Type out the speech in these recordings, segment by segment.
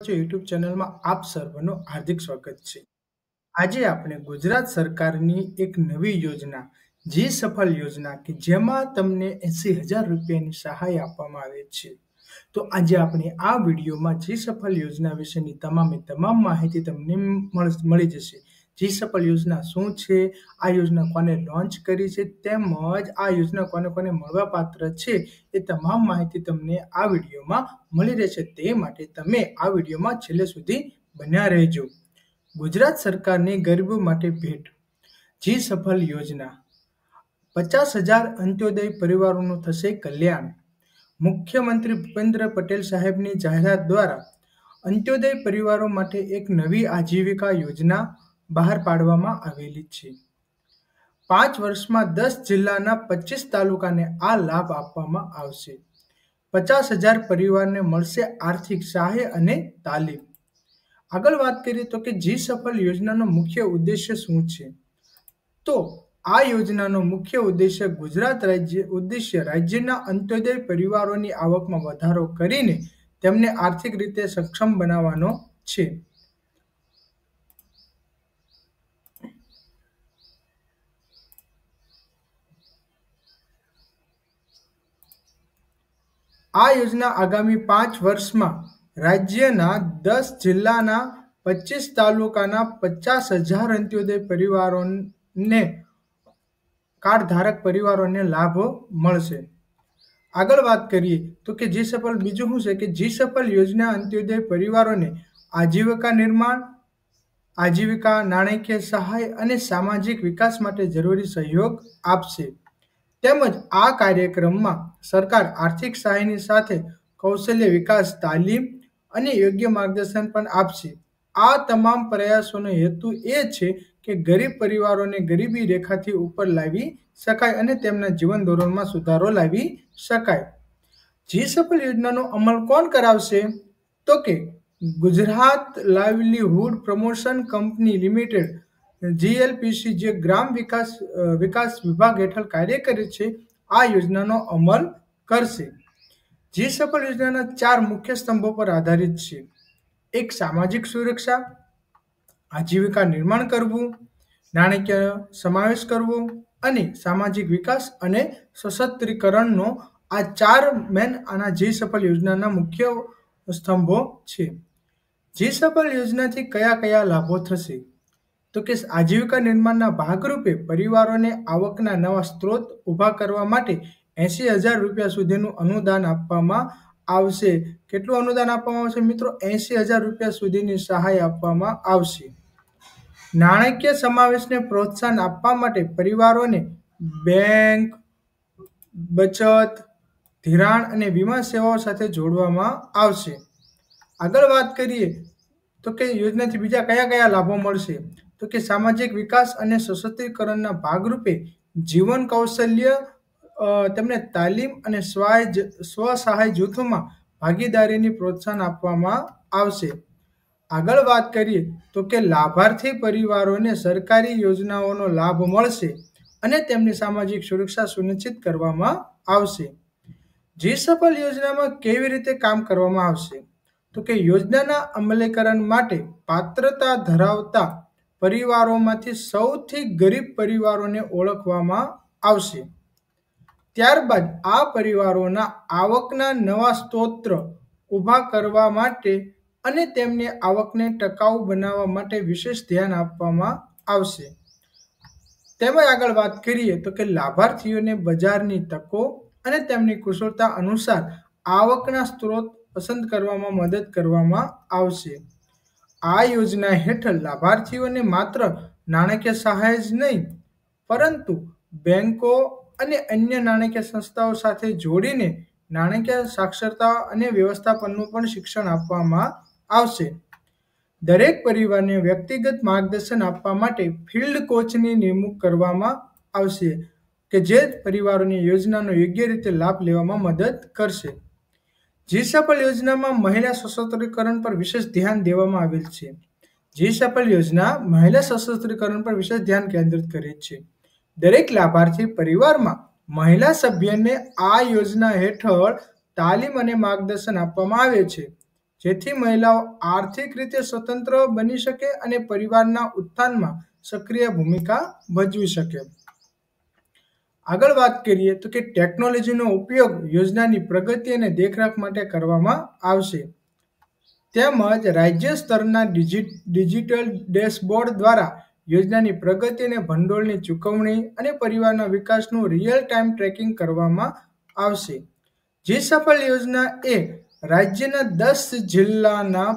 YouTube ચેનલમાં આપ સર્વનું હાર્દિક સ્વાગત છે। આજે આપણે ગુજરાત સરકારની એક નવી યોજના જી સફળ યોજના કે જેમાં તમને 80,000 રૂપિયાની સહાય આપવામાં આવે છે। તો આજે આપણે આ વિડીયોમાં જી સફળ યોજના વિશેની તમામ માહિતી તમને મળી જશે। જી સફળ યોજના શું છે, આ યોજના કોને લોન્ચ કરી છે, તેમજ આ યોજના કોને કોને મળવાપાત્ર છે, એ તમામ માહિતી તમને આ વિડીયોમાં મળી રહેશે। તે માટે તમે આ વિડીયોમાં છેલ્લે સુધી બન્યા રહેજો। ગુજરાત સરકારની ગરીબો માટે ભેટ જી સફળ યોજના 50,000 અંત્યોદય પરિવારોનું થશે કલ્યાણ। મુખ્યમંત્રી ભૂપેન્દ્ર પટેલ સાહેબની જાહેરાત દ્વારા અંત્યોદય પરિવારો માટે એક નવી આજીવિકા યોજના બહાર પાડવામાં આવેલી છે। 5 વર્ષમાં 10 જિલ્લાના 25 તાલુકાને આ લાભ આપવામાં આવશે। 50,000 પરિવારને મળશે આર્થિક સહાય અને તાલીમ। આગળ વાત કરીએ તો કે જી સફળ યોજનાનો મુખ્ય ઉદ્દેશ્ય શું છે? તો આ યોજનાનો મુખ્ય ઉદ્દેશ્ય રાજ્યના અંત્યોદય પરિવારોની આવકમાં વધારો કરીને તેમને આર્થિક રીતે સક્ષમ બનાવવાનો છે। આ યોજના આગામી 5 વર્ષમાં રાજ્યના 10 જિલ્લાના 25 તાલુકાના 50,000 અંત્યોદય પરિવારોને કાર્ડ ધારક પરિવારોને લાભ મળશે। આગળ વાત કરીએ તો કે જી સફળ બીજું શું છે કે જી સફળ યોજના અંત્યોદય પરિવારોને આજીવિકા નિર્માણ, આજીવિકા નાણાકીય સહાય અને સામાજિક વિકાસ માટે જરૂરી સહયોગ આપશે। તેમજ આ કાર્યક્રમમાં સરકાર આર્થિક સહાયની સાથે કૌશલ્ય વિકાસ તાલીમ અને યોગ્ય માર્ગદર્શન પણ આપશે। આ તમામ પ્રયાસોનો હેતુ એ છે કે ગરીબ પરિવારોને ગરીબી રેખાથી ઉપર લાવી શકાય અને તેમના જીવન ધોરણમાં સુધારો લાવી શકાય। જી સફળ યોજનાનો અમલ કોણ કરાવશે? તો કે Gujarat livelihood promotion company limited જીએલપીસી જે ગ્રામ વિકાસ વિભાગ હેઠળ કાર્ય કરે છે, આ યોજનાનો અમલ કરશે। જી સફળ યોજનાના 4 મુખ્ય સ્તંભો પર આધારિત છે। એક સામાજિક સુરક્ષા, આજીવિકા નિર્માણ કરવું, નાણાકીય સમાવેશ કરવો અને સામાજિક વિકાસ અને સશક્તિકરણનો આ 4 મેન આના જી સફળ યોજનાના મુખ્ય સ્તંભો છે। જી સફળ યોજનાથી કયા કયા લાભો થશે? તો કે આજીવિકા નિર્માણના ભાગરૂપે પરિવારોને આવકના નવા સ્ત્રોત ઊભા કરવા માટે 80,000 રૂપિયા સુધીનું અનુદાન આપવામાં આવશે। કેટલું અનુદાન આપવામાં આવશે મિત્રો? 80,000 રૂપિયા સુધીની સહાય આપવામાં આવશે। નાણાકીય સમાવેશને પ્રોત્સાહન આપવા માટે પરિવારોને બેંક, બચત, ધિરાણ અને વીમા સેવાઓ સાથે જોડવામાં આવશે। આગળ વાત કરીએ તો કે યોજનાથી બીજા કયા કયા લાભો મળશે? તો કે સામાજિક વિકાસ અને સશક્તિકરણના ભાગરૂપે જીવન કૌશલ્ય તેમને તાલીમ અને સ્વ-સહાય જૂથોમાં ભાગીદારીની પ્રોત્સાહન આપવામાં આવશે। આગળ વાત કરીએ તો કે લાભાર્થી પરિવારોને સરકારી યોજનાઓનો લાભ મળશે અને તેમની સામાજિક સુરક્ષા સુનિશ્ચિત કરવામાં આવશે। જી સફળ યોજનામાં કેવી રીતે કામ કરવામાં આવશે? તો કે યોજનાના અમલીકરણ માટે પાત્રતા ધરાવતા પરિવારોમાંથી સૌથી ગરીબ પરિવારોને ઓળખવામાં આવશે। ત્યારબાદ આ પરિવારોના આવકના નવા સ્ત્રોત ઊભા કરવા માટે અને તેમની આવકને ટકાઉ બનાવવા માટે વિશેષ ધ્યાન આપવામાં આવશે। તેમજ આગળ વાત કરીએ તો કે લાભાર્થીઓને બજારની તકો અને તેમની કુશળતા અનુસાર આવકના સ્ત્રોત પસંદ કરવામાં મદદ કરવામાં આવશે। આ યોજના હેઠળ લાભાર્થીઓને માત્ર નાણાકીય સહાય જ નહીં, પરંતુ બેંકો અને અન્ય નાણાકીય સંસ્થાઓ સાથે જોડીને નાણાકીય સાક્ષરતા અને વ્યવસ્થાપનનું પણ શિક્ષણ આપવામાં આવશે। દરેક પરિવારને વ્યક્તિગત માર્ગદર્શન આપવા માટે ફિલ્ડ કોચની નિમણૂક કરવામાં આવશે કે જે પરિવારોની યોજનાનો યોગ્ય રીતે લાભ લેવામાં મદદ કરશે। જી સફળ યોજનામાં મહિલા સશક્તિકરણ પર વિશેષ ધ્યાન દેવામાં આવેલ છે। જી સફળ યોજના મહિલા સશક્તિકરણ પર વિશેષ ધ્યાન કેન્દ્રિત કરે છે। દરેક લાભાર્થી પરિવારમાં મહિલા સભ્યને આ યોજના હેઠળ તાલીમ અને માર્ગદર્શન આપવામાં આવે છે, જેથી મહિલાઓ આર્થિક રીતે સ્વતંત્ર બની શકે અને પરિવારના ઉત્થાનમાં સક્રિય ભૂમિકા ભજવી શકે. આગળ વાત કરીએ તો કે ટેકનોલોજીનો ઉપયોગ યોજનાની પ્રગતિ અને દેખરેખ માટે કરવામાં આવશે. તેમજ રાજ્ય સ્તરના ડિજિટલ ડેશબોર્ડ દ્વારા યોજનાની પ્રગતિ અને ભંડોળની ચૂકવણી અને પરિવારના વિકાસનું રિયલ ટાઈમ ટ્રેકિંગ કરવામાં આવશે. જી સફળ યોજના એ રાજ્યના 10 જિલ્લાના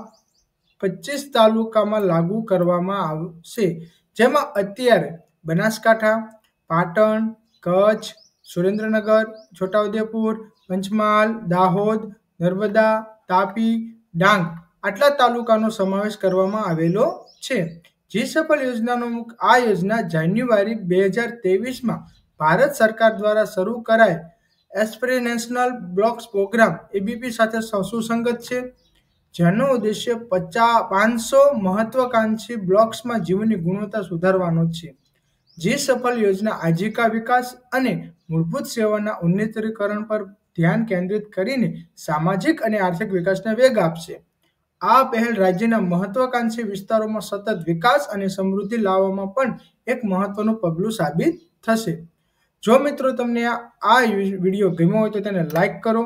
25 તાલુકામાં લાગુ કરવામાં આવશે, જેમાં અત્યારે બનાસકાંઠા, પાટણ, કચ્છ, સુરેન્દ્રનગર, છોટાઉદેપુર, પંચમહાલ, દાહોદ, નર્મદા, તાપી, ડાંગ આટલા તાલુકાનો સમાવેશ કરવામાં આવેલો છે. જી સફળ આ યોજના જાન્યુઆરી 2023માં ભારત સરકાર દ્વારા શરૂ કરાયેલ એસ્પિરેશનલ બ્લોક્સ પ્રોગ્રામ એબીપી સાથે સુસંગત છે, જેનો ઉદ્દેશ્ય 500 મહત્વાકાંક્ષી બ્લોક્સમાં જીવનની ગુણવત્તા સુધારવાનો છે. જી સફળ યોજના આજીવિકા વિકાસ અને મૂળભૂત સેવાના ઉન્નતીકરણ પર ધ્યાન કેન્દ્રિત કરીને સામાજિક અને આર્થિક વિકાસને વેગ આપશે. આ પહેલ રાજ્યના મહત્વાકાંક્ષી વિસ્તારોમાં સતત વિકાસ અને સમૃદ્ધિ લાવવામાં પણ એક મહત્વનું પગલું સાબિત થશે. જો મિત્રો તમને આ વિડીયો ગમ્યો હોય તો તેને લાઈક કરો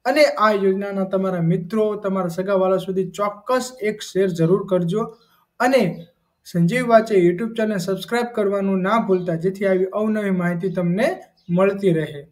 અને આ યોજનાના તમારા મિત્રો, તમારા સગાવાળા સુધી ચોક્કસ એક શેર જરૂર કરજો અને સંજીવ વાચે યુટ્યુબ ચેનલ સબસ્ક્રાઇબ કરવાનું ના ભૂલતા, જેથી આવી અવનવી માહિતી તમને મળતી રહે.